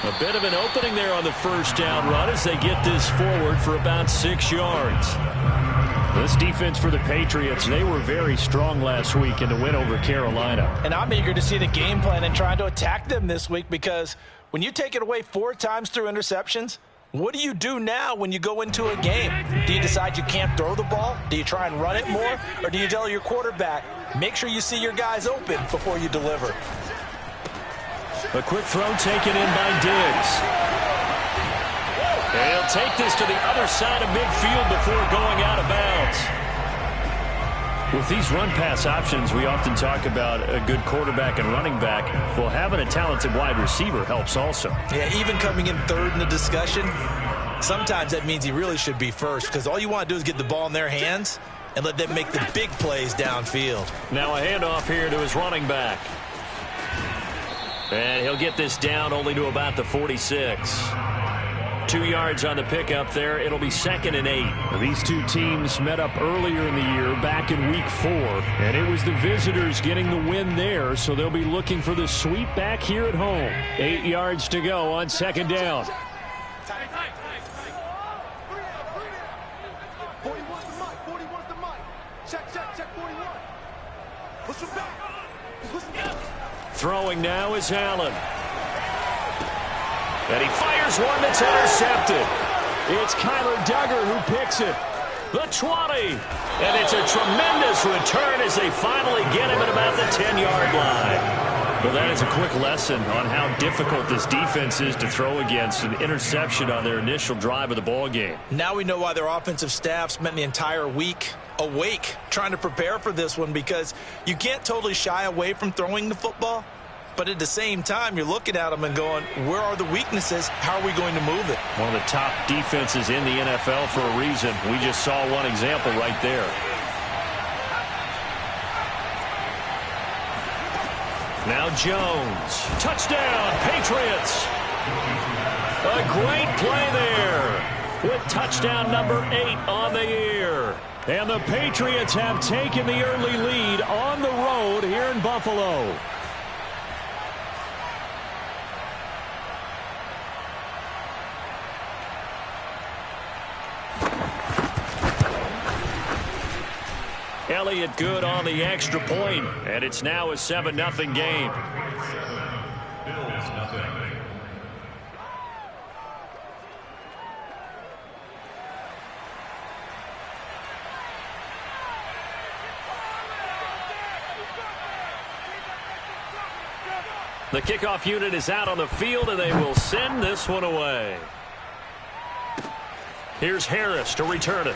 A bit of an opening there on the first down run as they get this forward for about 6 yards. This defense for the Patriots, they were very strong last week in the win over Carolina. And I'm eager to see the game plan and trying to attack them this week, because when you take it away 4 times through interceptions, what do you do now when you go into a game? Do you decide you can't throw the ball? Do you try and run it more? Or do you tell your quarterback, make sure you see your guys open before you deliver? A quick throw taken in by Diggs. And he'll take this to the other side of midfield before going out of bounds. With these run-pass options, we often talk about a good quarterback and running back. Well, having a talented wide receiver helps also. Yeah, even coming in third in the discussion, sometimes that means he really should be first, because all you want to do is get the ball in their hands and let them make the big plays downfield. Now a handoff here to his running back. And he'll get this down only to about the 46. 2 yards on the pickup there. It'll be 2nd and 8. These two teams met up earlier in the year, back in week 4. And it was the visitors getting the win there, so they'll be looking for the sweep back here at home. 8 yards to go on 2nd down. Throwing now is Allen. And he fires one that's intercepted. It's Kyler Duggar who picks it. The 20. And it's a tremendous return as they finally get him at about the 10-yard line. Well, that is a quick lesson on how difficult this defense is to throw against. An interception on their initial drive of the ball game. Now we know why their offensive staff spent the entire week awake trying to prepare for this one, because you can't totally shy away from throwing the football. But at the same time, you're looking at them and going, where are the weaknesses? How are we going to move it? One of the top defenses in the NFL for a reason. We just saw one example right there. Now Jones. Touchdown, Patriots. A great play there with touchdown number 8 on the year. And the Patriots have taken the early lead on the road here in Buffalo. Elliott good on the extra point, and it's now a 7-0 game. The kickoff unit is out on the field, and they will send this one away. Here's Harris to return it.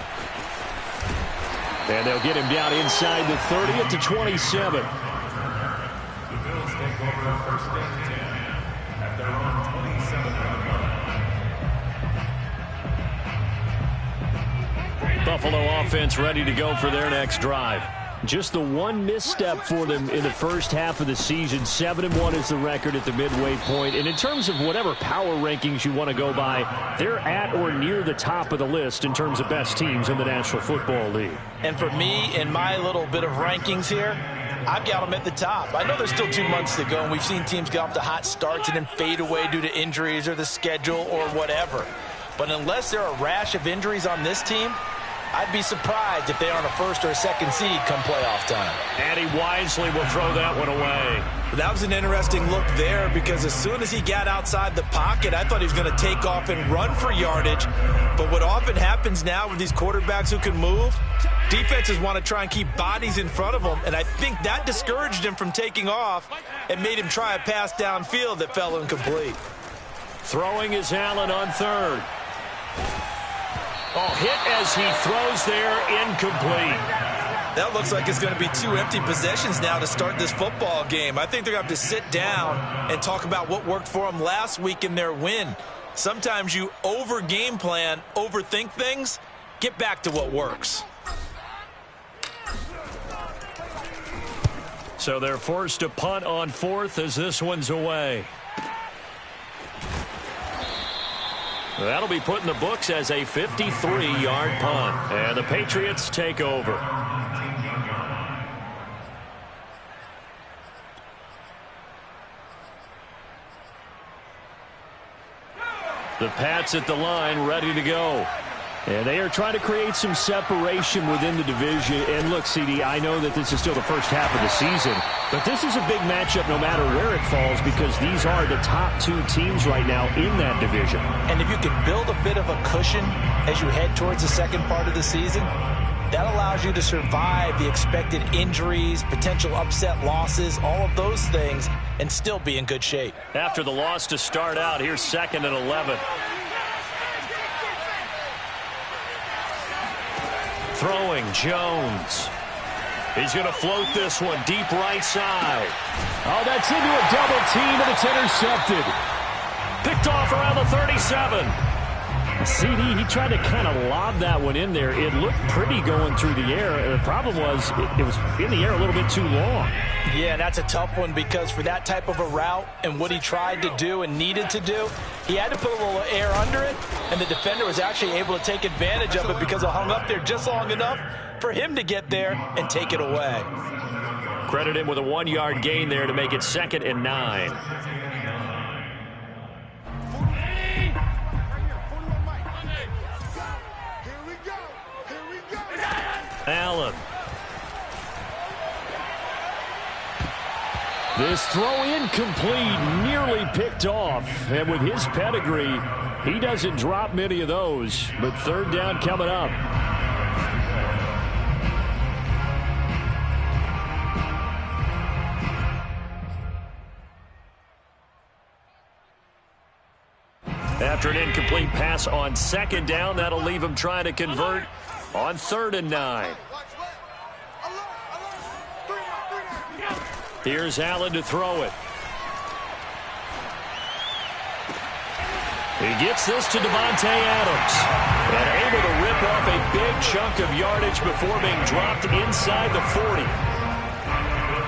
And they'll get him down inside the 30 at the 27. The Bills take over first and 10 at their own 27-yard line. Buffalo offense ready to go for their next drive. Just the one misstep for them in the first half of the season. 7-1 is the record at the midway point. And in terms of whatever power rankings you want to go by, they're at or near the top of the list in terms of best teams in the National Football League. And for me, in my little bit of rankings here, I've got them at the top. I know there's still 2 months to go, and we've seen teams get off to hot starts and then fade away due to injuries or the schedule or whatever. But unless there are a rash of injuries on this team, I'd be surprised if they aren't a first or a second seed come playoff time. And he wisely will throw that one away. That was an interesting look there, because as soon as he got outside the pocket, I thought he was going to take off and run for yardage. But what often happens now with these quarterbacks who can move, defenses want to try and keep bodies in front of them, and I think that discouraged him from taking off and made him try a pass downfield that fell incomplete. Throwing is Allen on third. Oh, hit as he throws there, incomplete. That looks like it's going to be 2 empty possessions now to start this football game. I think they're going to have to sit down and talk about what worked for them last week in their win. Sometimes you over-game plan, overthink things, get back to what works. So they're forced to punt on 4th as this one's away. That'll be put in the books as a 53-yard punt. And the Patriots take over. The Pats at the line, ready to go. And they are trying to create some separation within the division. And look, CD, I know that this is still the first half of the season, but this is a big matchup no matter where it falls because these are the top two teams right now in that division. And if you can build a bit of a cushion as you head towards the second part of the season, that allows you to survive the expected injuries, potential upset losses, all of those things, and still be in good shape. After the loss to start out, here's 2nd and 11. Throwing, Jones. He's going to float this one deep right side. Oh, that's into a double team, and it's intercepted. Picked off around the 37. CD, he tried to kind of lob that one in there. It looked pretty going through the air. The problem was it was in the air a little bit too long. Yeah, that's a tough one because for that type of a route and what he tried to do and needed to do, he had to put a little air under it, and the defender was actually able to take advantage of it because it hung up there just long enough for him to get there and take it away. Credit him with a 1-yard gain there to make it 2nd and 9. Allen. This throw incomplete, nearly picked off. And with his pedigree, he doesn't drop many of those. But 3rd down coming up. After an incomplete pass on 2nd down, that'll leave him trying to convert on 3rd and 9. Here's Allen to throw it. He gets this to Davante Adams. And able to rip off a big chunk of yardage before being dropped inside the 40.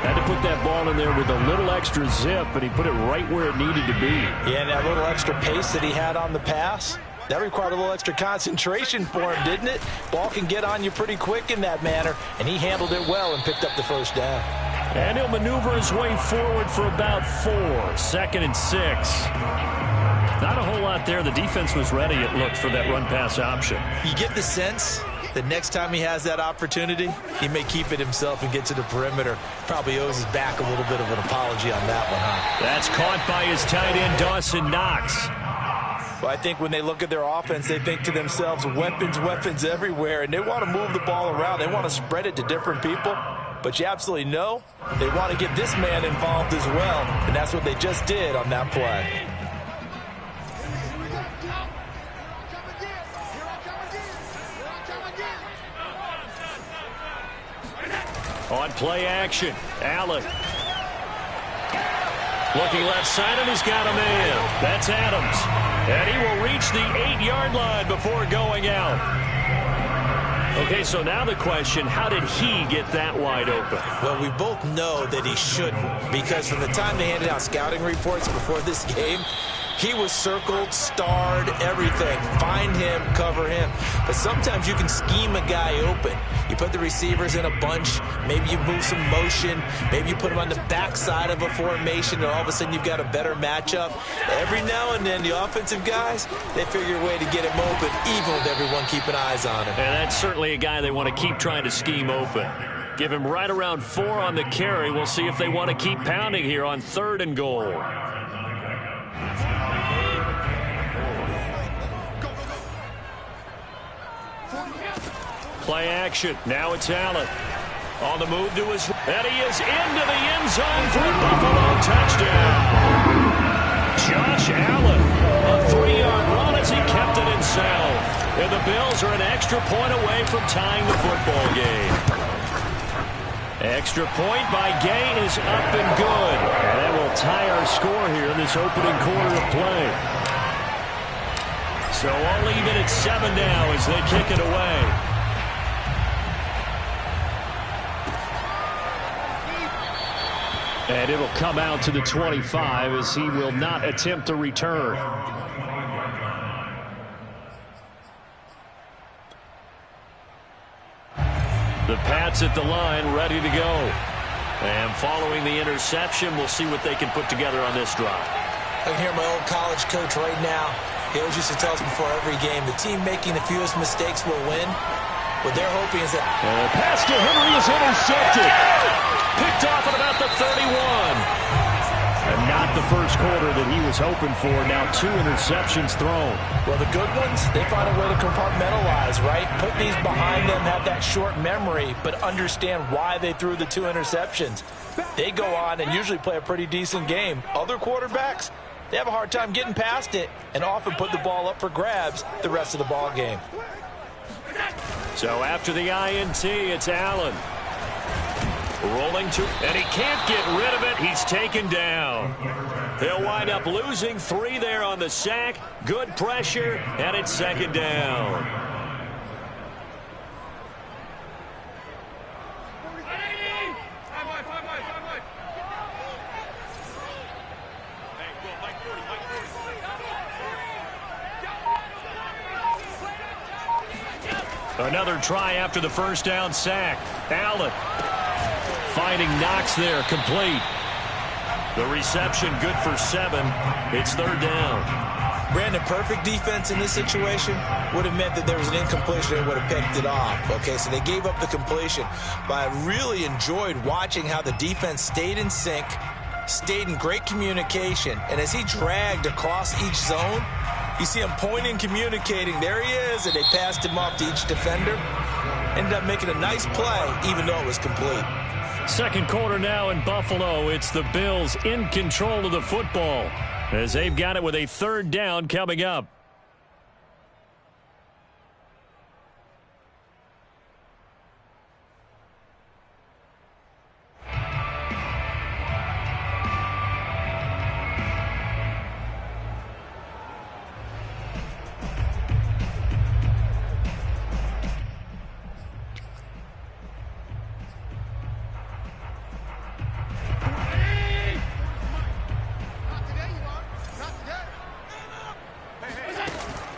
Had to put that ball in there with a little extra zip, but he put it right where it needed to be. Yeah, and that little extra pace that he had on the pass, that required a little extra concentration for him, didn't it? Ball can get on you pretty quick in that manner, and he handled it well and picked up the 1st down. And he'll maneuver his way forward for about 4. 2nd and 6. Not a whole lot there. The defense was ready, it looked, for that run-pass option. You get the sense that next time he has that opportunity, he may keep it himself and get to the perimeter. Probably owes his back a little bit of an apology on that one, huh? That's caught by his tight end, Dawson Knox. Well, I think when they look at their offense, they think to themselves, weapons, weapons everywhere, and they want to move the ball around. They want to spread it to different people. But you absolutely know they want to get this man involved as well, and that's what they just did on that play. On play action, Allen. Looking left side, and he's got a man. That's Adams. And he will reach the 8-yard line before going out. Okay, so now the question, how did he get that wide open? Well, we both know that he shouldn't, because from the time they handed out scouting reports before this game, he was circled, starred, everything. Find him, cover him. But sometimes you can scheme a guy open. You put the receivers in a bunch. Maybe you move some motion. Maybe you put them on the backside of a formation, and all of a sudden you've got a better matchup. Every now and then, the offensive guys, they figure a way to get him open, even with everyone keeping eyes on him. And that's certainly a guy they want to keep trying to scheme open. Give him right around 4 on the carry. We'll see if they want to keep pounding here on 3rd and goal. Play action. Now it's Allen. On the move to his... And he is into the end zone for a Buffalo touchdown. Josh Allen. A 3-yard run as he kept it himself. And the Bills are an extra point away from tying the football game. Extra point by Gay is up and good. And that will tie our score here in this opening quarter of play. So all even at 7 now as they kick it away. And it'll come out to the 25 as he will not attempt to return. The Pats at the line, ready to go. And following the interception, we'll see what they can put together on this drive. I can hear my old college coach right now. He always used to tell us before every game, the team making the fewest mistakes will win. What they're hoping is that... pass to Henry is intercepted. Picked off at about the 31. And not the first quarter that he was hoping for. Now 2 interceptions thrown. Well, the good ones, they find a way to compartmentalize, right? Put these behind them, have that short memory, but understand why they threw the 2 interceptions. They go on and usually play a pretty decent game. Other quarterbacks, they have a hard time getting past it and often put the ball up for grabs the rest of the ball game. So after the INT, it's Allen. Rolling to, and he can't get rid of it. He's taken down. They'll wind up losing 3 there on the sack. Good pressure, and it's 2nd down. Another try after the first down sack. Allen finding Knox there, complete. The reception good for 7. It's 3rd down. Brandon, perfect defense in this situation would have meant that there was an incompletion and would have picked it off. Okay, so they gave up the completion. But I really enjoyed watching how the defense stayed in sync, stayed in great communication, and as he dragged across each zone, you see him pointing, communicating. There he is, and they passed him off to each defender. Ended up making a nice play, even though it was complete. 2nd quarter now in Buffalo. It's the Bills in control of the football as they've got it with a 3rd down coming up.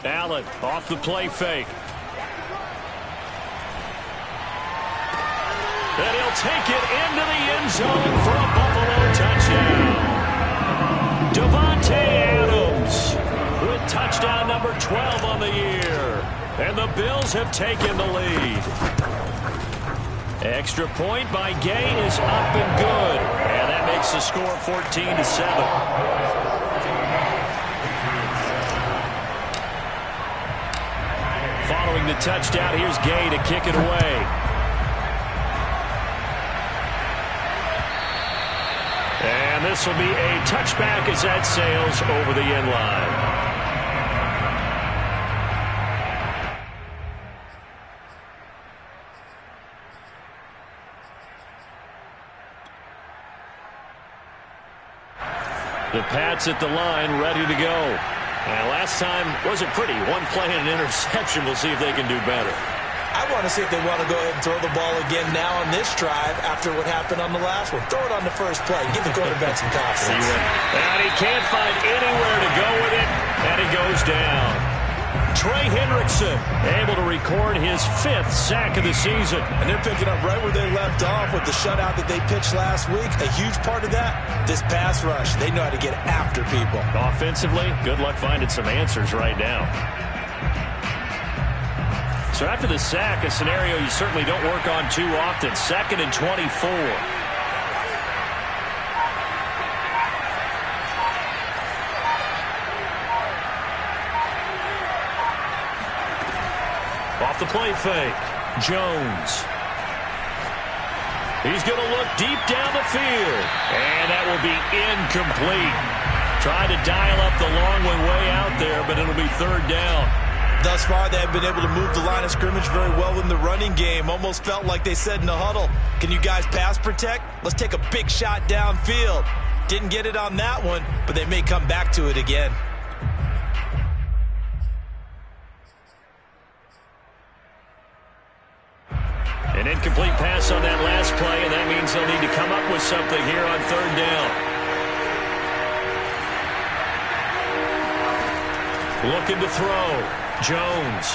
Allen off the play fake. And he'll take it into the end zone for a Buffalo touchdown. Davante Adams with touchdown number 12 on the year. And the Bills have taken the lead. Extra point by Gay is up and good. And that makes the score 14-7. Following the touchdown, here's Gay to kick it away. And this will be a touchback as that sails over the end line. The Pats at the line, ready to go. Last time wasn't pretty. 1 play and an interception. We'll see if they can do better. I want to see if they want to go ahead and throw the ball again now on this drive after what happened on the last one. Throw it on the first play. Give the quarterback some confidence. And he can't find anywhere to go with it, and he goes down. Trey Hendrickson able to record his 5th sack of the season. And they're picking up right where they left off with the shutout that they pitched last week. A huge part of that, this pass rush. They know how to get after people. Offensively, good luck finding some answers right now. So after the sack, a scenario you certainly don't work on too often. 2nd and 24. Off the play fake, Jones. He's going to look deep down the field. And that will be incomplete. Trying to dial up the long one way out there, but it'll be 3rd down. Thus far, they have been able to move the line of scrimmage very well in the running game. Almost felt like they said in the huddle, can you guys pass protect? Let's take a big shot downfield. Didn't get it on that one, but they may come back to it again. An incomplete pass on that last play, and that means they'll need to come up with something here on 3rd down. Looking to throw. Jones.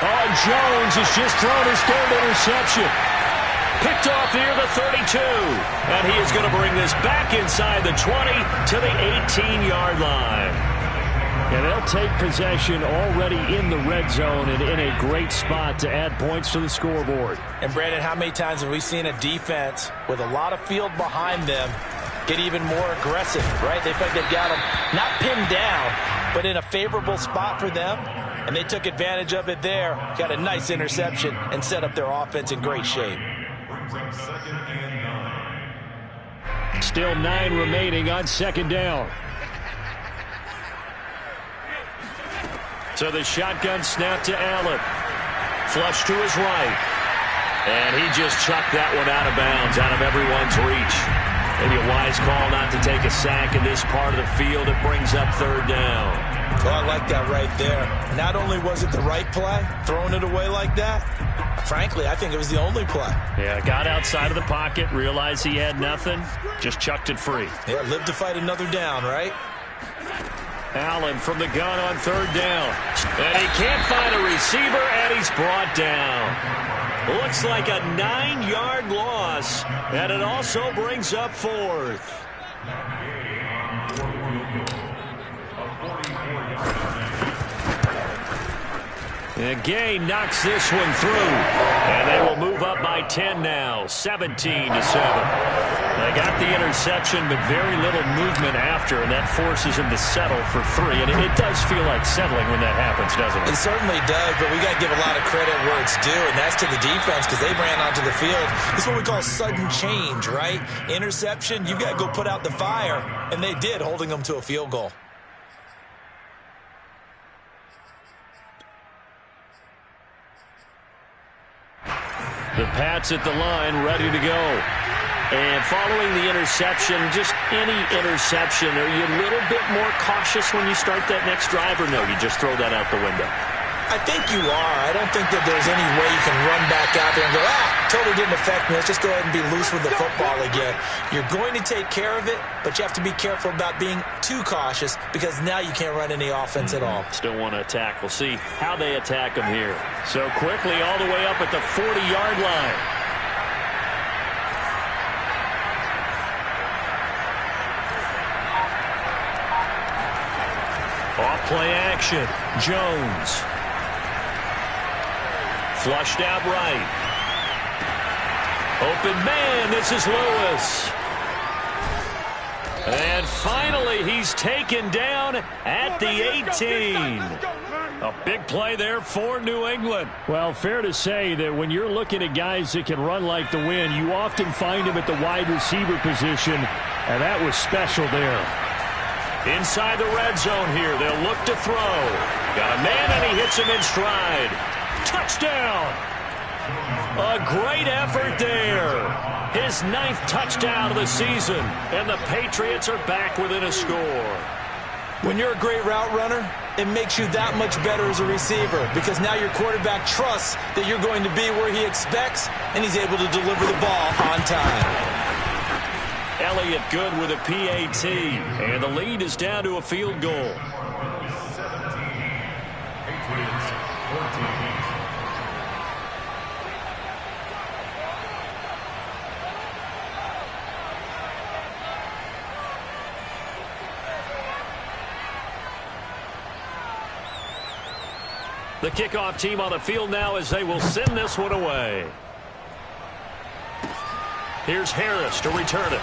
Oh, Jones has just thrown his 3rd interception. Picked off near the 32. And he is going to bring this back inside the 20 to the 18-yard line. And they'll take possession already in the red zone and in a great spot to add points to the scoreboard. And, Brandon, how many times have we seen a defense with a lot of field behind them get even more aggressive, right? They think they've got them not pinned down, but in a favorable spot for them, and they took advantage of it there, got a nice interception, and set up their offense in great shape. Second and 9. Still 9 remaining on second down. So the shotgun snap to Allen. Flush to his right. And he just chucked that one out of bounds, out of everyone's reach. Maybe a wise call not to take a sack in this part of the field. It brings up third down. Oh, I like that right there. Not only was it the right play, throwing it away like that, frankly, I think it was the only play. Yeah, got outside of the pocket, realized he had nothing, just chucked it free. Yeah, live to fight another down, right? Allen from the gun on third down. And he can't find a receiver, and he's brought down. Looks like a 9-yard loss, and it also brings up fourth. And Gay knocks this one through. And they will move up by 10 now, 17-7. They got the interception, but very little movement after, and that forces him to settle for 3. And it does feel like settling when that happens, doesn't it? It certainly does, but we got to give a lot of credit where it's due, and that's to the defense because they ran onto the field. This is what we call sudden change, right? Interception, you got to go put out the fire, and they did, holding them to a field goal. The Pats at the line, ready to go. And following the interception, just any interception, are you a little bit more cautious when you start that next drive, or no, you just throw that out the window? I think you are. I don't think that there's any way you can run back out there and go, totally didn't affect me. Let's just go ahead and be loose with the football again. You're going to take care of it, but you have to be careful about being too cautious because now you can't run any offense at all. Still want to attack. We'll see how they attack them here. So quickly all the way up at the 40-yard line. Off play action. Jones. Flushed out right. Open man. This is Lewis. And finally, he's taken down at the 18. A big play there for New England. Well, fair to say that when you're looking at guys that can run like the wind, you often find him at the wide receiver position, and that was special there. Inside the red zone here, they'll look to throw. Got a man, and he hits him in stride. Touchdown! A great effort there. His 9th touchdown of the season, and the Patriots are back within a score. When you're a great route runner, it makes you that much better as a receiver because now your quarterback trusts that you're going to be where he expects, and he's able to deliver the ball on time. Elliott good with a PAT, and the lead is down to a field goal. 17. Patriots 14. The kickoff team on the field now as they will send this one away. Here's Harris to return it.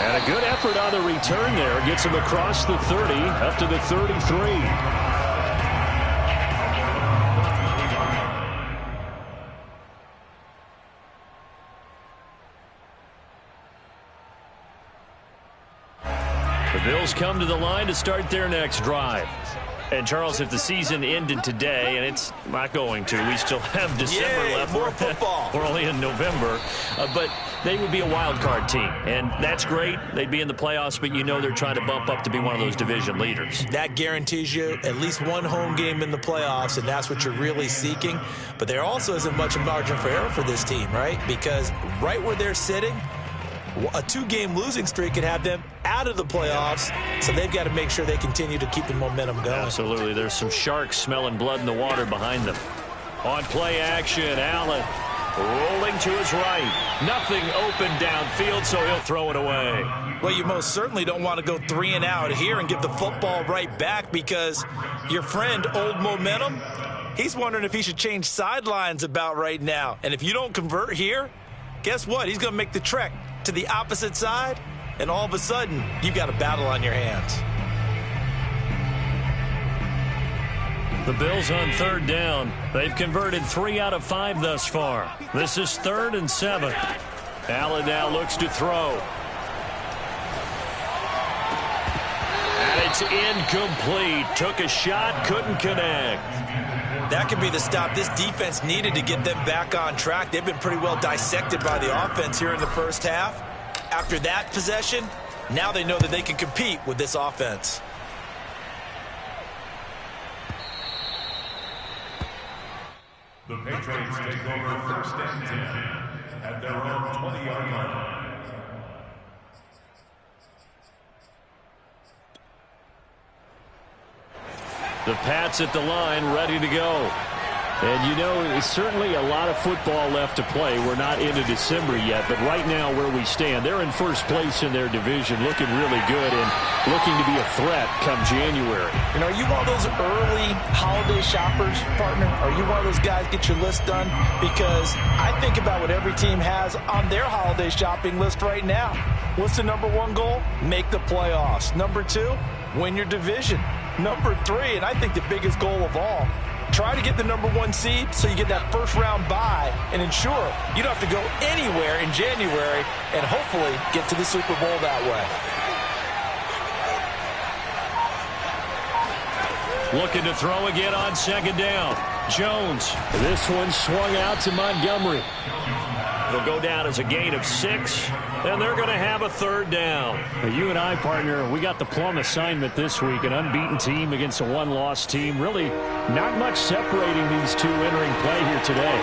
And a good effort on the return there. Gets him across the 30, up to the 33. The Bills come to the line to start their next drive. And, Charles, if the season ended today, and it's not going to, we still have December left. More football. We're only in November. But they would be a wild card team, and that's great. They'd be in the playoffs, but you know they're trying to bump up to be one of those division leaders. That guarantees you at least one home game in the playoffs, and that's what you're really seeking. But there also isn't much margin for error for this team, right? Because right where they're sitting, a 2-game losing streak could have them out of the playoffs, so they've got to make sure they continue to keep the momentum going. Absolutely. There's some sharks smelling blood in the water behind them. On play action, Allen Rolling to his right. Nothing open downfield, so he'll throw it away. Well, you most certainly don't want to go 3 and out here and give the football right back, because your friend, Old Momentum, he's wondering if he should change sidelines about right now. And if you don't convert here, guess what? He's going to make the trek to the opposite side, and all of a sudden, you've got a battle on your hands. The Bills on 3rd down. They've converted 3 out of 5 thus far. This is 3rd and 7. Allen now looks to throw. And it's incomplete. Took a shot, couldn't connect. That could be the stop this defense needed to get them back on track. They've been pretty well dissected by the offense here in the first half. After that possession, now they know that they can compete with this offense. The Patriots take over 1st and 10 at their own 20-yard line. The Pats at the line, ready to go. And, you know, it's certainly a lot of football left to play. We're not into December yet, but right now where we stand, they're in first place in their division, looking really good and looking to be a threat come January. You know, are you one of those early holiday shoppers, partner? Are you one of those guys get your list done? Because I think about what every team has on their holiday shopping list right now. What's the number 1 goal? Make the playoffs. Number 2, win your division. Number 3, and I think the biggest goal of all, try to get the number 1 seed so you get that first-round bye and ensure you don't have to go anywhere in January and hopefully get to the Super Bowl that way. Looking to throw again on 2nd down. Jones. This one swung out to Montgomery. It'll go down as a gain of 6, and they're going to have a 3rd down. You and I, partner, we got the plum assignment this week, an unbeaten team against a 1-loss team. Really not much separating these two entering play here today.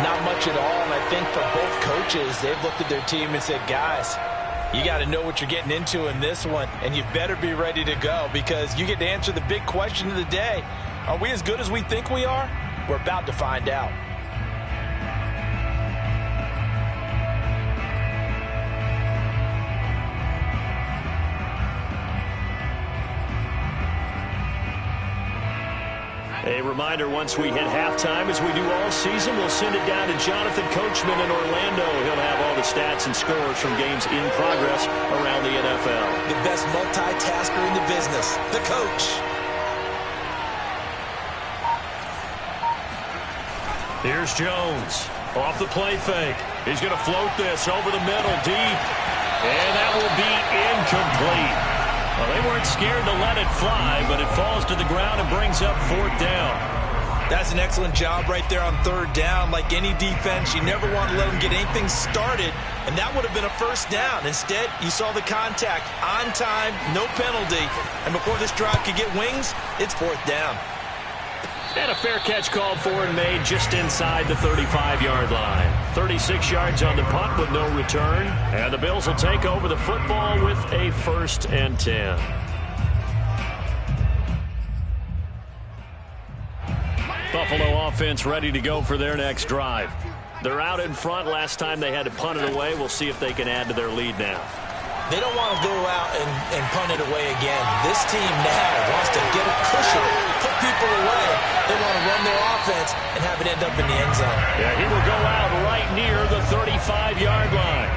Not much at all, and I think for both coaches, they've looked at their team and said, guys, you got to know what you're getting into in this one, and you better be ready to go, because you get to answer the big question of the day. Are we as good as we think we are? We're about to find out. A reminder, once we hit halftime, as we do all season, we'll send it down to Jonathan Coachman in Orlando. He'll have all the stats and scores from games in progress around the NFL. The best multitasker in the business, the coach. Here's Jones. Off the play fake. He's going to float this over the middle, deep. And that will be incomplete. Well, they weren't scared to let it fly, but it falls to the ground and brings up 4th down. That's an excellent job right there on 3rd down. Like any defense, you never want to let them get anything started, and that would have been a 1st down. Instead, you saw the contact on time, no penalty, and before this drive could get wings, it's 4th down. And a fair catch called for and made just inside the 35-yard line. 36 yards on the punt with no return. And the Bills will take over the football with a 1st and 10. Buffalo offense ready to go for their next drive. They're out in front. Last time they had to punt it away. We'll see if they can add to their lead now. They don't want to go out and punt it away again. This team now wants to get a cushion, put people away. They want to run their offense and have it end up in the end zone. Yeah, he will go out right near the 35-yard line.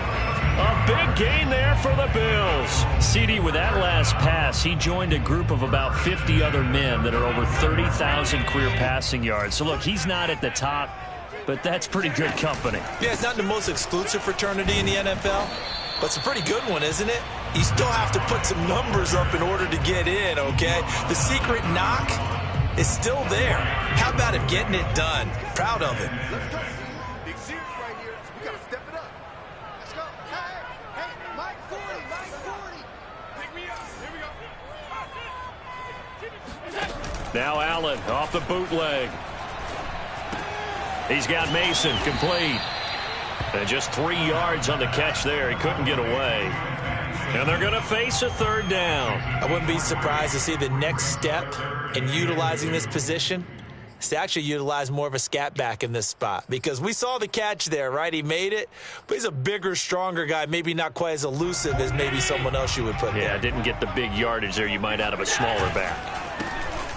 A big gain there for the Bills. CD, with that last pass, he joined a group of about 50 other men that are over 30,000 career passing yards. So, look, he's not at the top, but that's pretty good company. Yeah, it's not the most exclusive fraternity in the NFL, but it's a pretty good one, isn't it? You still have to put some numbers up in order to get in, okay? The secret knock is still there. How about it getting it done? Proud of it. Let's go. Big series right here. We got to step it up. Let's go. Hey, Mike 40, Mike 40. Pick me up. Here we go. Now Allen off the bootleg. He's got Mason complete. And just 3 yards on the catch there. He couldn't get away. And they're going to face a 3rd down. I wouldn't be surprised to see the next step in utilizing this position to actually utilize more of a scat back in this spot because we saw the catch there, right? He made it, but he's a bigger, stronger guy, maybe not quite as elusive as maybe someone else you would put there. Yeah, didn't get the big yardage there you might out of a smaller back.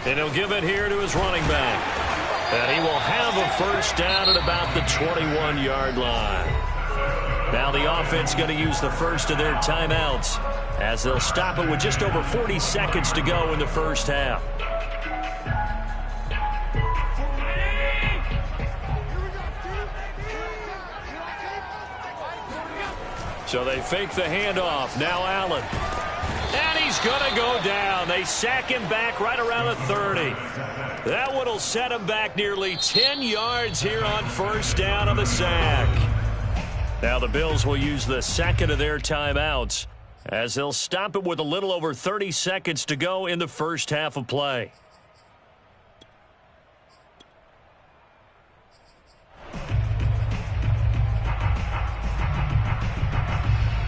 And he'll give it here to his running back. And he will have a first down at about the 21-yard line. Now the offense going to use the first of their timeouts as they'll stop it with just over 40 seconds to go in the first half. So they fake the handoff. Now Allen. And he's going to go down. They sack him back right around the 30. That one will set him back nearly 10 yards here on first down on the sack. Now the Bills will use the second of their timeouts as they'll stop it with a little over 30 seconds to go in the first half of play.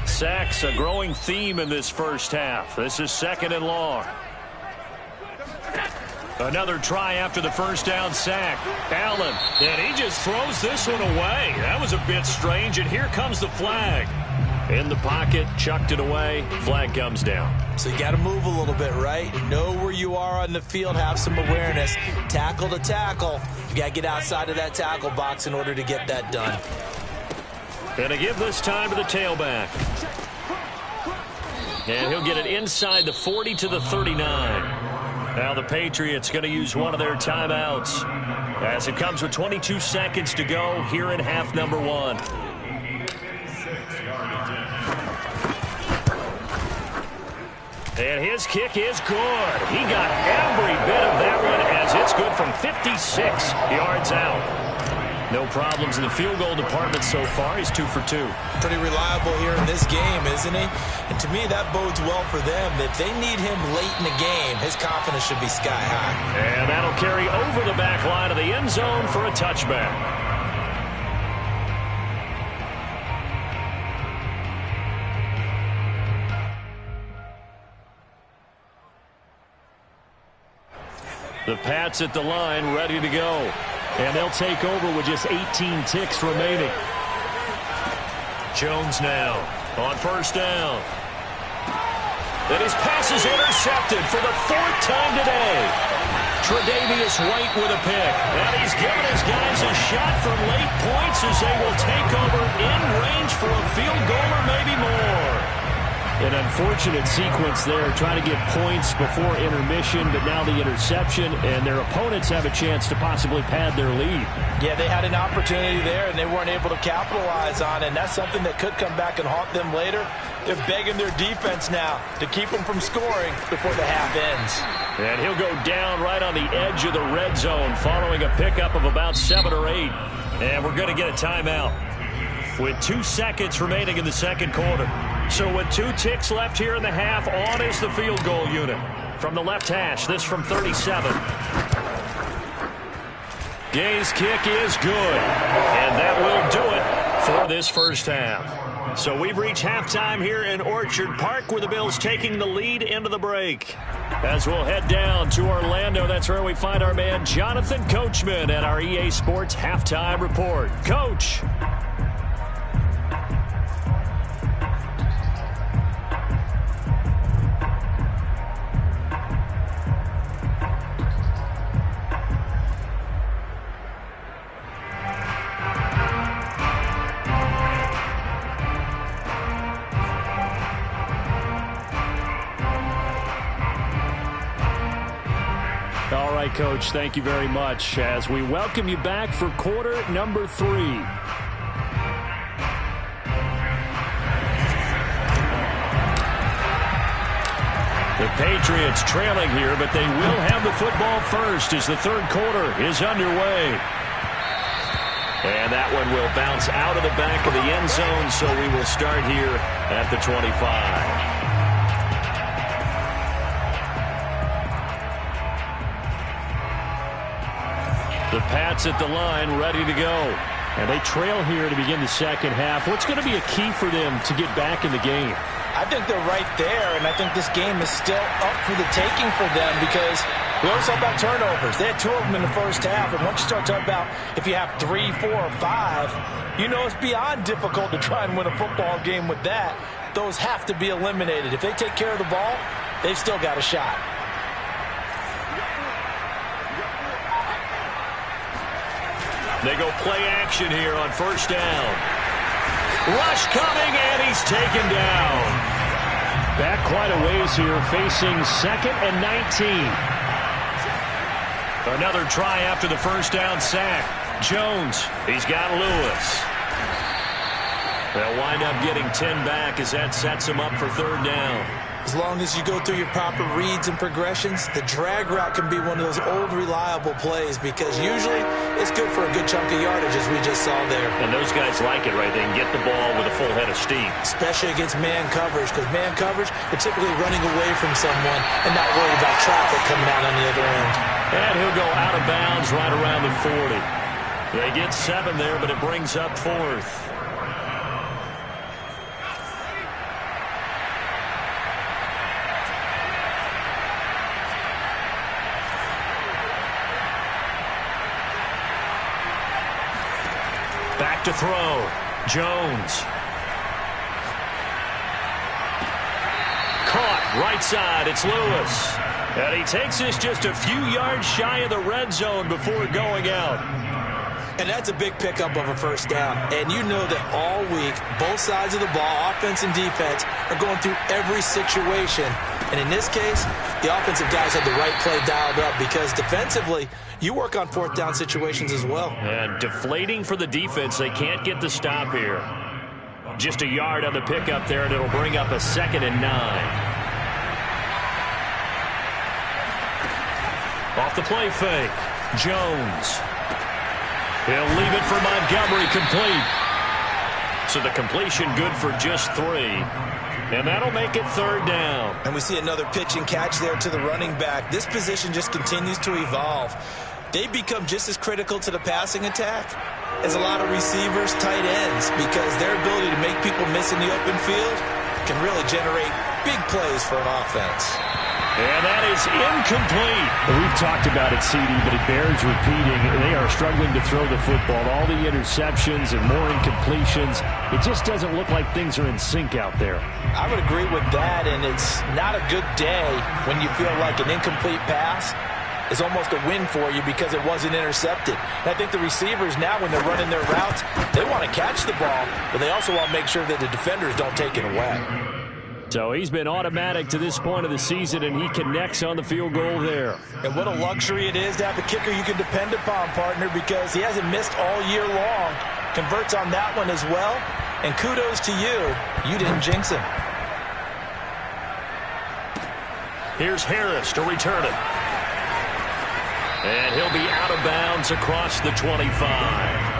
Sacks a growing theme in this first half. This is second and long. Another try after the first down sack. Allen, and he just throws this one away. That was a bit strange, and here comes the flag. In the pocket, chucked it away, flag comes down. So you got to move a little bit, right? Know where you are on the field, have some awareness. Tackle to tackle. You got to get outside of that tackle box in order to get that done. Going to give this time to the tailback. And he'll get it inside the 40 to the 39. Now the Patriots going to use one of their timeouts as it comes with 22 seconds to go here in half number one. And his kick is good. He got every bit of that one as it's good from 56 yards out. No problems in the field goal department so far. He's 2 for 2. Pretty reliable here in this game, isn't he? And to me, that bodes well for them. If they need him late in the game, his confidence should be sky high. And that'll carry over the back line of the end zone for a touchback. The Pats at the line, ready to go. And they'll take over with just 18 ticks remaining. Jones now on first down. And his pass is intercepted for the 4th time today. Tre'Davious White with a pick. And he's given his guys a shot for late points as they will take over in range for a field goal or maybe more. An unfortunate sequence there, trying to get points before intermission, but now the interception, and their opponents have a chance to possibly pad their lead. Yeah, they had an opportunity there, and they weren't able to capitalize on it, and that's something that could come back and haunt them later. They're begging their defense now to keep them from scoring before the half ends. And he'll go down right on the edge of the red zone following a pickup of about 7 or 8. And we're going to get a timeout with 2 seconds remaining in the second quarter. So with 2 ticks left here in the half, on is the field goal unit. From the left hash, this from 37. Gay's kick is good. And that will do it for this first half. So we've reached halftime here in Orchard Park with the Bills taking the lead into the break. As we'll head down to Orlando, that's where we find our man Jonathan Coachman at our EA Sports Halftime Report. Coach. All right, Coach, thank you very much as we welcome you back for quarter number 3. The Patriots trailing here, but they will have the football first as the third quarter is underway. And that one will bounce out of the back of the end zone, so we will start here at the 25. The Pats at the line, ready to go. And they trail here to begin the second half. What's going to be a key for them to get back in the game? I think they're right there, and I think this game is still up for the taking for them because We always talk about turnovers. They had 2 of them in the first half, and once you start talking about if you have 3, 4, or 5, you know it's beyond difficult to try and win a football game with that. Those have to be eliminated. If they take care of the ball, they've still got a shot. They go play action here on first down. Rush coming, and he's taken down. Back quite a ways here, facing 2nd and 19. Another try after the first down sack. Jones, he's got Lewis. They'll wind up getting 10 back as that sets him up for 3rd down. As long as you go through your proper reads and progressions, the drag route can be one of those old reliable plays because usually it's good for a good chunk of yardage as we just saw there. And those guys like it, right? They can get the ball with a full head of steam. Especially against man coverage because man coverage, they're typically running away from someone and not worried about traffic coming out on the other end. And he'll go out of bounds right around the 40. They get 7 there, but it brings up 4th. Back to throw. Jones. Caught right side. It's Lewis. And he takes this just a few yards shy of the red zone before going out. And that's a big pickup of a first down. And you know that all week, both sides of the ball, offense and defense, are going through every situation. And in this case, the offensive guys had the right play dialed up because defensively, you work on 4th down situations as well. And deflating for the defense. They can't get the stop here. Just a yard on the pickup there, and it'll bring up a 2nd and 9. Off the play fake. Jones. He'll leave it for Montgomery, complete. So the completion good for just 3. And that'll make it 3rd down. And we see another pitch and catch there to the running back. This position just continues to evolve. They become just as critical to the passing attack as a lot of receivers, tight ends, because their ability to make people miss in the open field can really generate big plays for an offense. And that is incomplete. We've talked about it, CD, but it bears repeating. They are struggling to throw the football. All the interceptions and more incompletions. It just doesn't look like things are in sync out there. I would agree with that, and it's not a good day when you feel like an incomplete pass is almost a win for you because it wasn't intercepted. And I think the receivers now, when they're running their routes, they want to catch the ball, but they also want to make sure that the defenders don't take it away. So he's been automatic to this point of the season, and he connects on the field goal there. And what a luxury it is to have a kicker you can depend upon, partner, because he hasn't missed all year long. Converts on that one as well. And kudos to you. You didn't jinx him. Here's Harris to return it. And he'll be out of bounds across the 25.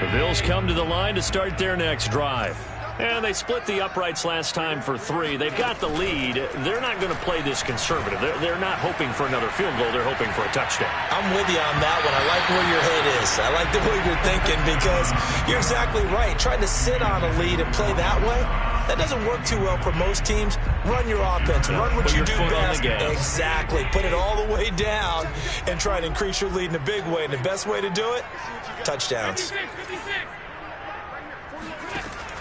The Bills come to the line to start their next drive. And they split the uprights last time for 3. They've got the lead. They're not going to play this conservative. They're not hoping for another field goal. They're hoping for a touchdown. I'm with you on that one. I like where your head is. I like the way you're thinking because you're exactly right. Trying to sit on a lead and play that way, that doesn't work too well for most teams. Run your offense. Run what you do best. Exactly. Put it all the way down and try to increase your lead in a big way. And the best way to do it, touchdowns.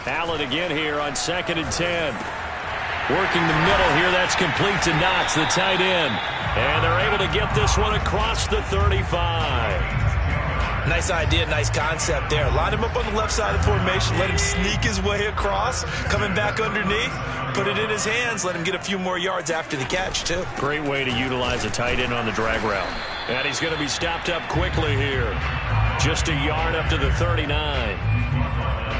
Allen again here on 2nd and 10. Working the middle here. That's complete to Knox, the tight end. And they're able to get this one across the 35. Nice idea, nice concept there. Line him up on the left side of the formation. Let him sneak his way across. Coming back underneath. Put it in his hands. Let him get a few more yards after the catch, too. Great way to utilize a tight end on the drag route. And he's going to be stopped up quickly here. Just a yard up to the 39.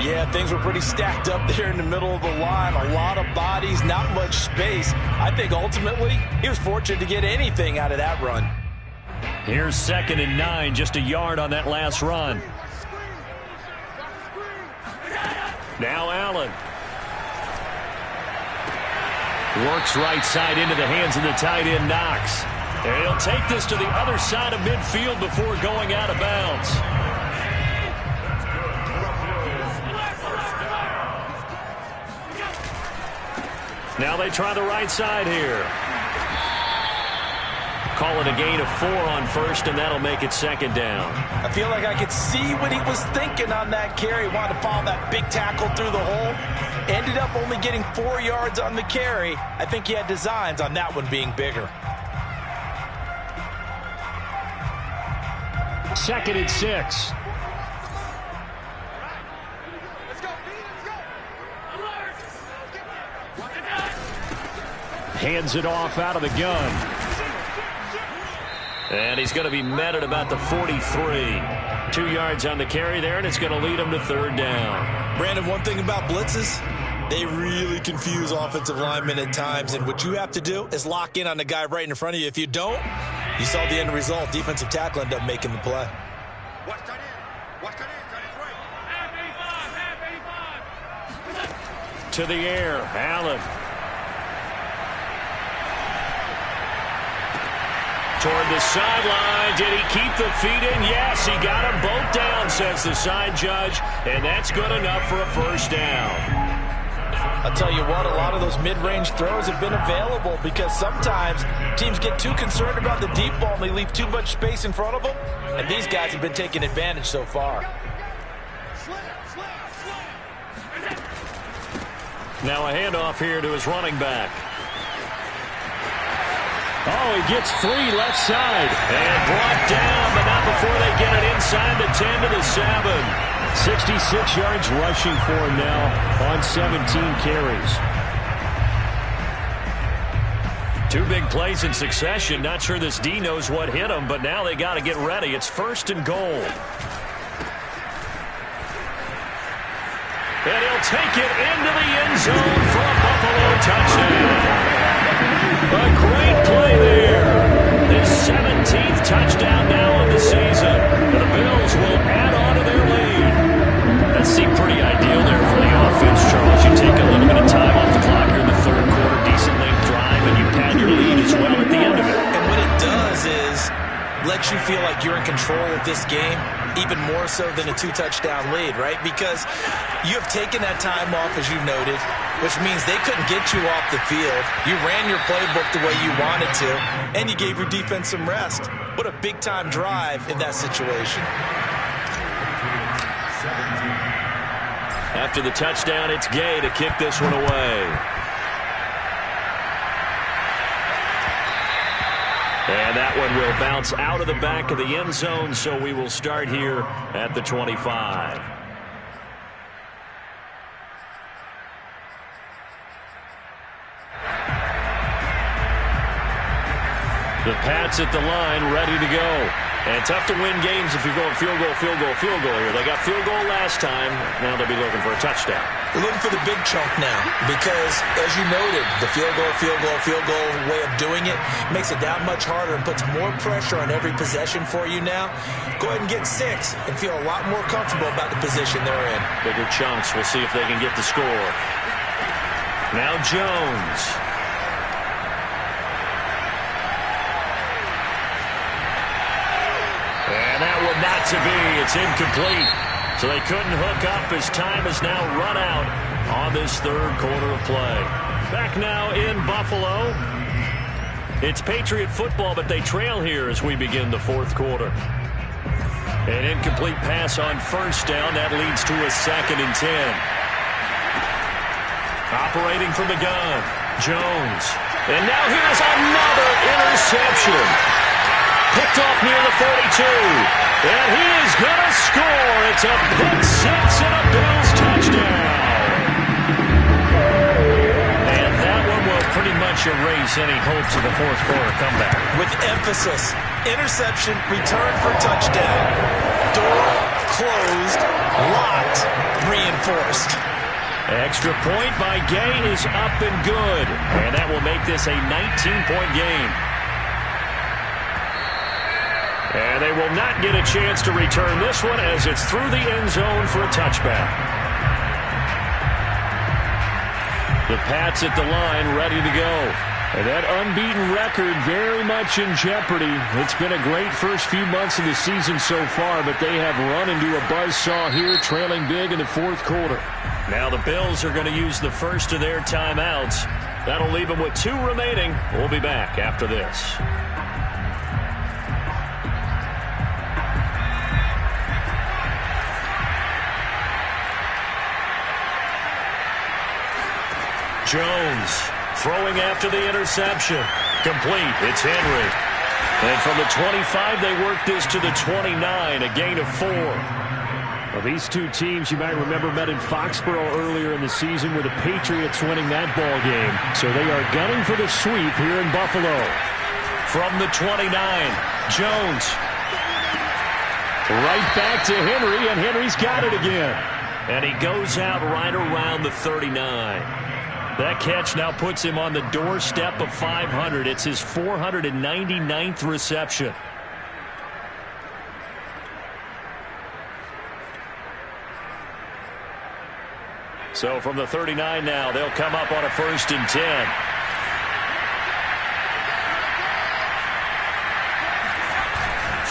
Yeah, things were pretty stacked up there in the middle of the line. A lot of bodies, not much space. I think ultimately he was fortunate to get anything out of that run. Here's 2nd and 9, just a yard on that last run. Now Allen. Works right side into the hands of the tight end, Knox. And he'll take this to the other side of midfield before going out of bounds. Now they try the right side here. Call it a gain of 4 on first, and that'll make it second down. I feel like I could see what he was thinking on that carry. Wanted to follow that big tackle through the hole. Ended up only getting 4 yards on the carry. I think he had designs on that one being bigger. Second and 6. Hands it off out of the gun. And he's going to be met at about the 43. 2 yards on the carry there, and it's going to lead him to third down. Brandon, one thing about blitzes, they really confuse offensive linemen at times, and what you have to do is lock in on the guy right in front of you. If you don't, you saw the end result. Defensive tackle ended up making the play. Watch tight end. Watch tight end. Tight end right. To the air, Allen. Toward the sideline. Did he keep the feet in? Yes, he got them both down, says the side judge, and that's good enough for a first down. I'll tell you what, a lot of those mid-range throws have been available because sometimes teams get too concerned about the deep ball and they leave too much space in front of them, and these guys have been taking advantage so far. Now a handoff here to his running back. Oh, he gets free left side. And brought down, but not before they get it inside the 10 to the 7. 66 yards rushing for him now on 17 carries. 2 big plays in succession. Not sure this D knows what hit him, but now they got to get ready. It's first and goal. And he'll take it into the end zone for a Buffalo touchdown. A great play there. His 17th touchdown now of the season. The Bills will add on to their lead. That seemed pretty ideal there for the offense, Charles. You take a little bit of time off the clock here in the third quarter, decent length drive, and you pad your lead as well at the end of it. And what it does is lets you feel like you're in control of this game, even more so than a 2-touchdown lead, right? Because you have taken that time off, as you noted, which means they couldn't get you off the field. You ran your playbook the way you wanted to, and you gave your defense some rest. What a big-time drive in that situation. After the touchdown, it's Gay to kick this one away. And that one will bounce out of the back of the end zone, so we will start here at the 25. The Pats at the line, ready to go. And tough to win games if you're going field goal, field goal, field goal here. They got field goal last time. Now they'll be looking for a touchdown. They're looking for the big chunk now because, as you noted, the field goal way of doing it makes it that much harder and puts more pressure on every possession for you now. Go ahead and get 6 and feel a lot more comfortable about the position they're in. Bigger chunks. We'll see if they can get the score. Now Jones. And that one not to be. It's incomplete. So they couldn't hook up as time has now run out on this third quarter of play. Back now in Buffalo. It's Patriot football, but they trail here as we begin the fourth quarter. An incomplete pass on first down. That leads to a 2nd and 10. Operating from the gun, Jones. And now here's another interception. Picked off near the 42. And he is going to score. It's a pick 6 and a Bills touchdown. And that one will pretty much erase any hopes of the fourth quarter comeback. With emphasis, interception, return for touchdown. Door closed, locked, reinforced. Extra point by Gay is up and good. And that will make this a 19-point game. And they will not get a chance to return this one as it's through the end zone for a touchback. The Pats at the line ready to go. And that unbeaten record very much in jeopardy. It's been a great first few months of the season so far, but they have run into a buzzsaw here, trailing big in the fourth quarter. Now the Bills are going to use the first of their timeouts. That'll leave him with 2 remaining. We'll be back after this. Jones throwing after the interception. Complete. It's Henry. And from the 25, they work this to the 29, a gain of 4. Well, these two teams, you might remember, met in Foxborough earlier in the season with the Patriots winning that ball game. So they are gunning for the sweep here in Buffalo. From the 29, Jones. Right back to Henry, and Henry's got it again. And he goes out right around the 39. That catch now puts him on the doorstep of 500. It's his 499th reception. So from the 39 now, they'll come up on a 1st and 10.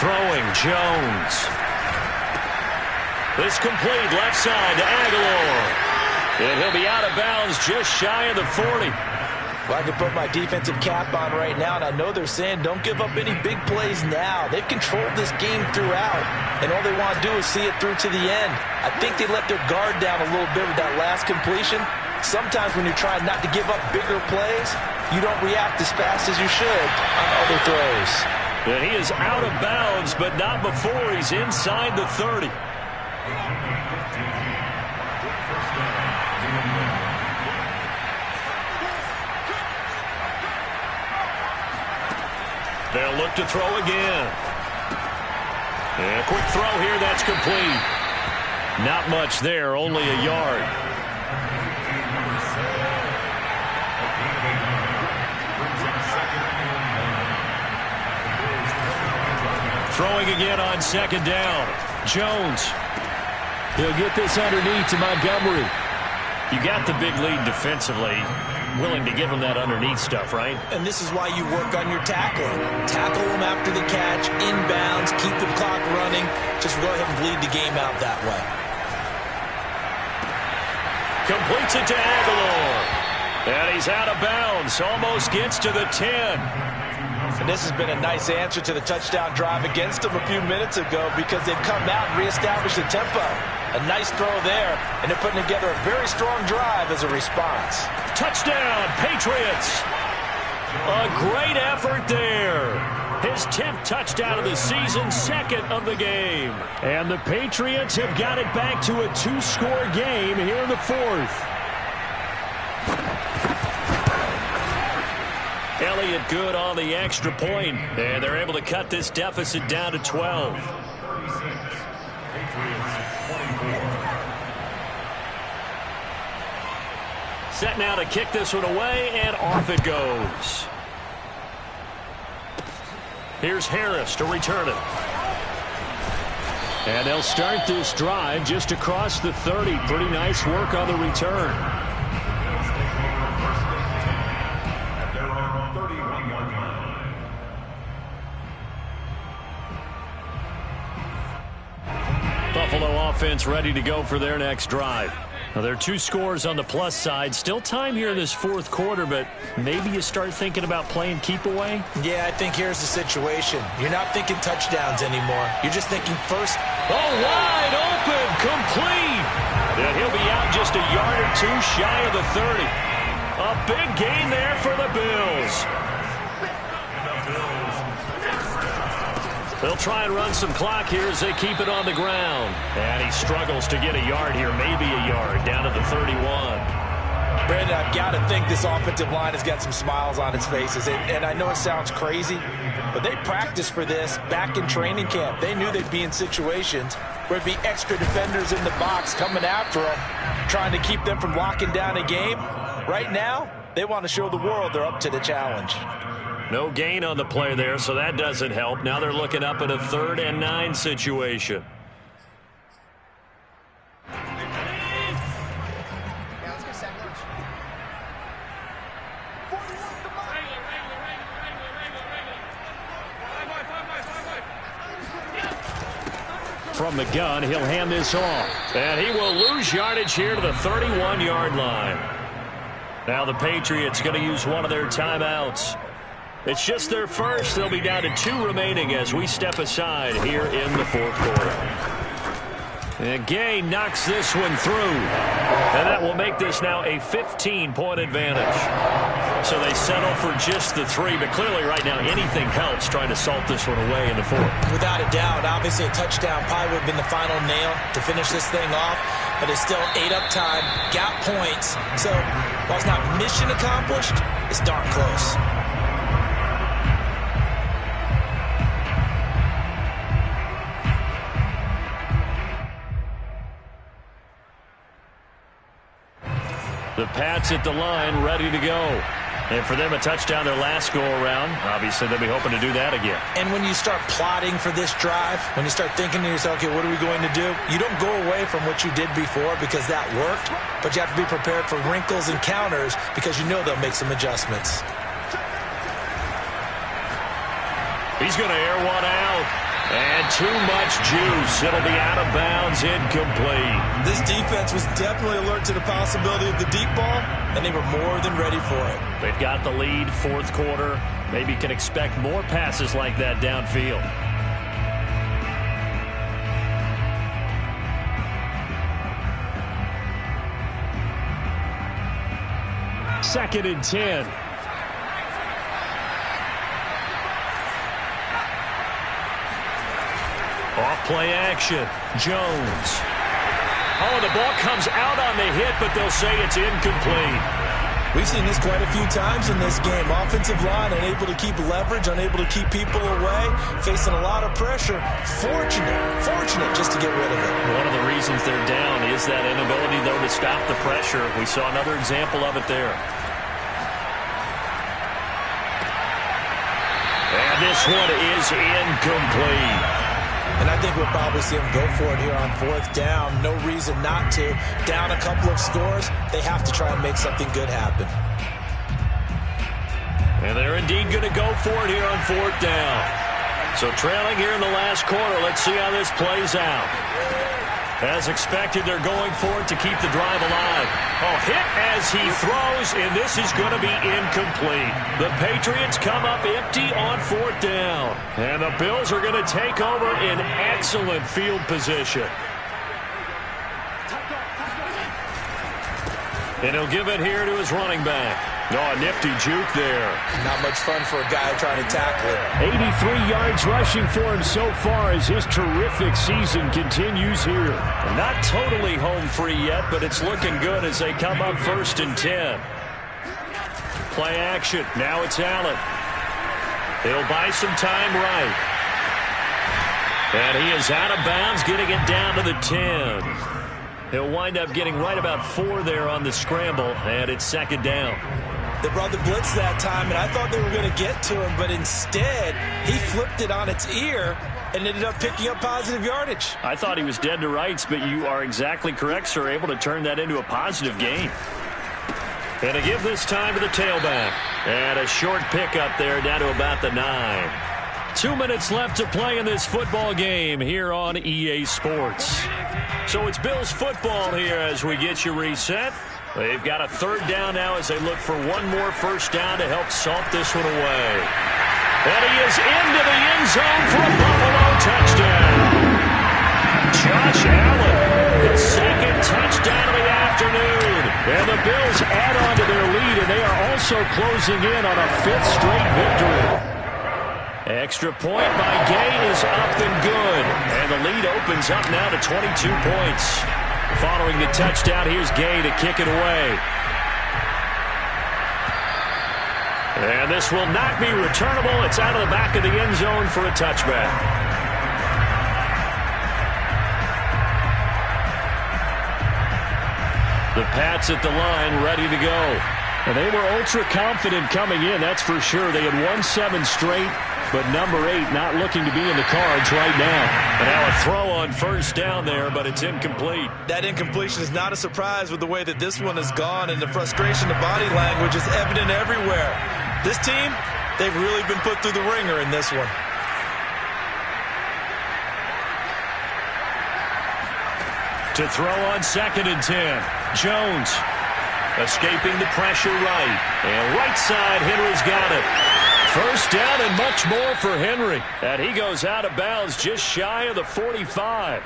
Throwing, Jones. This complete, left side to Aguilar. And he'll be out of bounds just shy of the 40. Well, I can put my defensive cap on right now, and I know they're saying don't give up any big plays now. They've controlled this game throughout, and all they want to do is see it through to the end. I think they let their guard down a little bit with that last completion. Sometimes when you're trying not to give up bigger plays, you don't react as fast as you should on other throws. And he is out of bounds, but not before he's inside the 30. They'll look to throw again. And a quick throw here, that's complete. Not much there, only a yard. Throwing again on 2nd down. Jones. He'll get this underneath to Montgomery. You got the big lead defensively. Willing to give him that underneath stuff, right? And this is why you work on your tackling. Tackle them after the catch, inbounds, keep the clock running. Just go ahead and bleed the game out that way. Completes it to Aguilar. And he's out of bounds. Almost gets to the 10. And this has been a nice answer to the touchdown drive against them a few minutes ago because they've come out and reestablished the tempo. A nice throw there, and they're putting together a very strong drive as a response. Touchdown, Patriots. A great effort there. His 10th touchdown of the season, 2nd of the game. And the Patriots have got it back to a 2-score game here in the 4th. Elliott good on the extra point, and they're able to cut this deficit down to 12. Set now to kick this one away, and off it goes. Here's Harris to return it. And they'll start this drive just across the 30. Pretty nice work on the return. Buffalo offense ready to go for their next drive. Now, there are 2 scores on the plus side. Still time here in this 4th quarter, but maybe you start thinking about playing keep away? Yeah, I think here's the situation. You're not thinking touchdowns anymore. You're just thinking first. Oh, wide open, complete. And he'll be out just a yard or 2 shy of the 30. A big gain there for the Bills. They'll try and run some clock here as they keep it on the ground. And he struggles to get a yard here, maybe a yard, down to the 31. Brandon, I've got to think this offensive line has got some smiles on its faces. And I know it sounds crazy, but they practiced for this back in training camp. They knew they'd be in situations where there'd be extra defenders in the box coming after them, trying to keep them from locking down a game. Right now, they want to show the world they're up to the challenge. No gain on the play there, so that doesn't help. Now they're looking up at a 3rd and 9 situation. From the gun, he'll hand this off. And he will lose yardage here to the 31-yard line. Now the Patriots going to use one of their timeouts. It's just their first. They'll be down to 2 remaining as we step aside here in the fourth quarter. And Gay knocks this one through. And that will make this now a 15-point advantage. So they settle for just the 3, but clearly right now anything helps trying to salt this one away in the fourth. Without a doubt, obviously a touchdown probably would have been the final nail to finish this thing off, but it's still 8 up time, got points. So while it's not mission accomplished, it's darn close. The Pats at the line, ready to go. And for them, a touchdown their last go-around. Obviously, they'll be hoping to do that again. And when you start plotting for this drive, when you start thinking to yourself, okay, what are we going to do? You don't go away from what you did before because that worked, but you have to be prepared for wrinkles and counters because you know they'll make some adjustments. He's going to air one out. And too much juice. It'll be out of bounds, incomplete. This defense was definitely alert to the possibility of the deep ball, and they were more than ready for it. They've got the lead, fourth quarter. Maybe can expect more passes like that downfield. Second and 10. Off play action. Jones. Oh, the ball comes out on the hit, but they'll say it's incomplete. We've seen this quite a few times in this game. Offensive line unable to keep leverage, unable to keep people away, facing a lot of pressure. Fortunate just to get rid of it. One of the reasons they're down is that inability, though, to stop the pressure. We saw another example of it there. And this one is incomplete. And I think we'll probably see them go for it here on fourth down. No reason not to. Down a couple of scores, they have to try and make something good happen. And they're indeed going to go for it here on fourth down. So trailing here in the last quarter, let's see how this plays out. As expected, they're going for it to keep the drive alive. Oh, hit as he throws, and this is going to be incomplete. The Patriots come up empty on fourth down. And the Bills are going to take over in excellent field position. And he'll give it here to his running back. Oh, a nifty juke there. Not much fun for a guy trying to tackle it. 83 yards rushing for him so far as his terrific season continues here. Not totally home free yet, but it's looking good as they come up first and 10. Play action. Now it's Allen. He'll buy some time right. And he is out of bounds, getting it down to the 10. He'll wind up getting right about 4 there on the scramble, and it's second down. They brought the blitz that time, and I thought they were going to get to him, but instead, he flipped it on its ear and ended up picking up positive yardage. I thought he was dead to rights, but you are exactly correct, sir, able to turn that into a positive gain. And to give this time to the tailback. And a short pickup there down to about the 9. 2 minutes left to play in this football game here on EA Sports. So it's Bills football here as we get you reset. They've got a third down now as they look for one more first down to help salt this one away. And he is into the end zone for a Buffalo touchdown. Josh Allen, the second touchdown of the afternoon. And the Bills add on to their lead, and they are also closing in on a 5th straight victory. Extra point by Gay is up and good. And the lead opens up now to 22 points. Following the touchdown, here's Gay to kick it away. And this will not be returnable. It's out of the back of the end zone for a touchback. The Pats at the line, ready to go. And they were ultra confident coming in, that's for sure. They had won 7 straight. But number 8 not looking to be in the cards right now. And now a throw on first down there, but it's incomplete. That incompletion is not a surprise with the way that this one has gone, and the frustration, the body language is evident everywhere. This team, they've really been put through the ringer in this one. To throw on second and 10. Jones. Escaping the pressure right. And right side, Henry's got it. First down and much more for Henry. And he goes out of bounds just shy of the 45.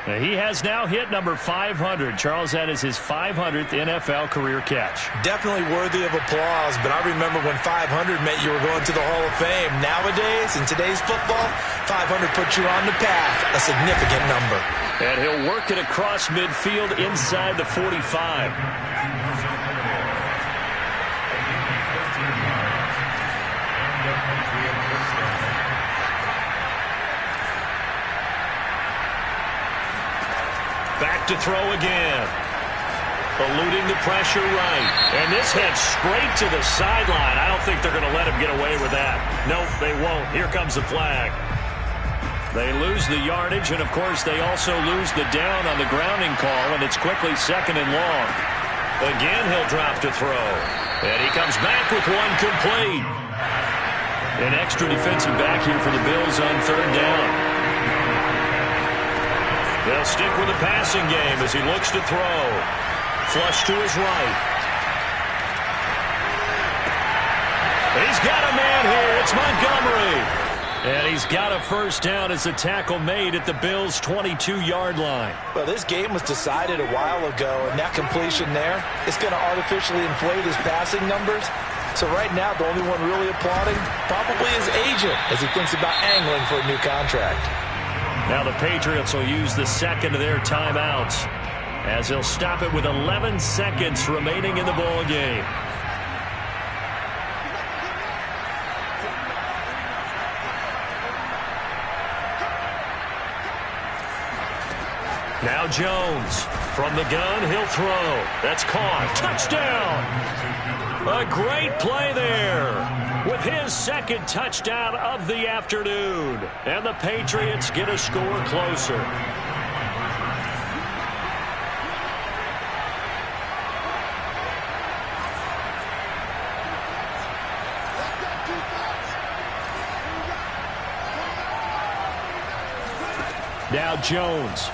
And he has now hit number 500. Charles, that is his 500th NFL career catch. Definitely worthy of applause, but I remember when 500 meant you were going to the Hall of Fame. Nowadays, in today's football, 500 puts you on the path, a significant number. And he'll work it across midfield inside the 45. Back to throw again. Eluding the pressure right. And this heads straight to the sideline. I don't think they're going to let him get away with that. Nope, they won't. Here comes the flag. They lose the yardage, and, of course, they also lose the down on the grounding call, and it's quickly 2nd and long. Again, he'll drop to throw. And he comes back with one complete. An extra defensive back here for the Bills on 3rd down. They'll stick with the passing game as he looks to throw. Flush to his right. He's got a man here. It's Montgomery. And he's got a first down as the tackle made at the Bills' 22-yard line. Well, this game was decided a while ago, and that completion there is going to artificially inflate his passing numbers. So right now, the only one really applauding probably his agent as he thinks about angling for a new contract. Now the Patriots will use the second of their timeouts as they'll stop it with 11 seconds remaining in the ball game. Now Jones from the gun, he'll throw. That's caught. Touchdown! A great play there with his second touchdown of the afternoon. And the Patriots get a score closer. Now Jones.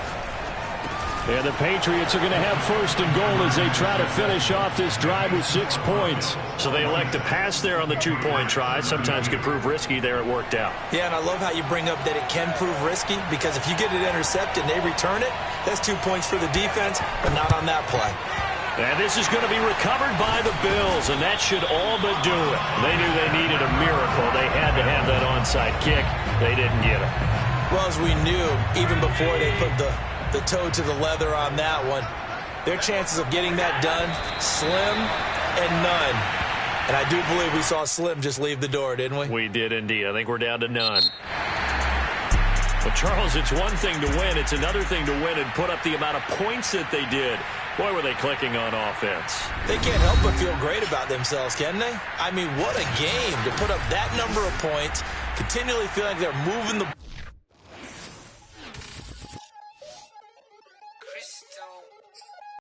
And the Patriots are going to have 1st and goal as they try to finish off this drive with 6 points. So they elect to pass there on the 2-point try. Sometimes could prove risky there. It worked out. Yeah, and I love how you bring up that it can prove risky, because if you get it intercepted and they return it, that's 2 points for the defense, but not on that play. And this is going to be recovered by the Bills, and that should all but do it. They knew they needed a miracle. They had to have that onside kick. They didn't get it. Well, as we knew, even before they put the toe to the leather on that one, their chances of getting that done, slim and none. And I do believe we saw Slim just leave the door, didn't we? We did indeed. I think we're down to none. But, Charles, it's one thing to win. It's another thing to win and put up the amount of points that they did. Boy, were they clicking on offense. They can't help but feel great about themselves, can they? I mean, what a game to put up that number of points, continually feel like they're moving the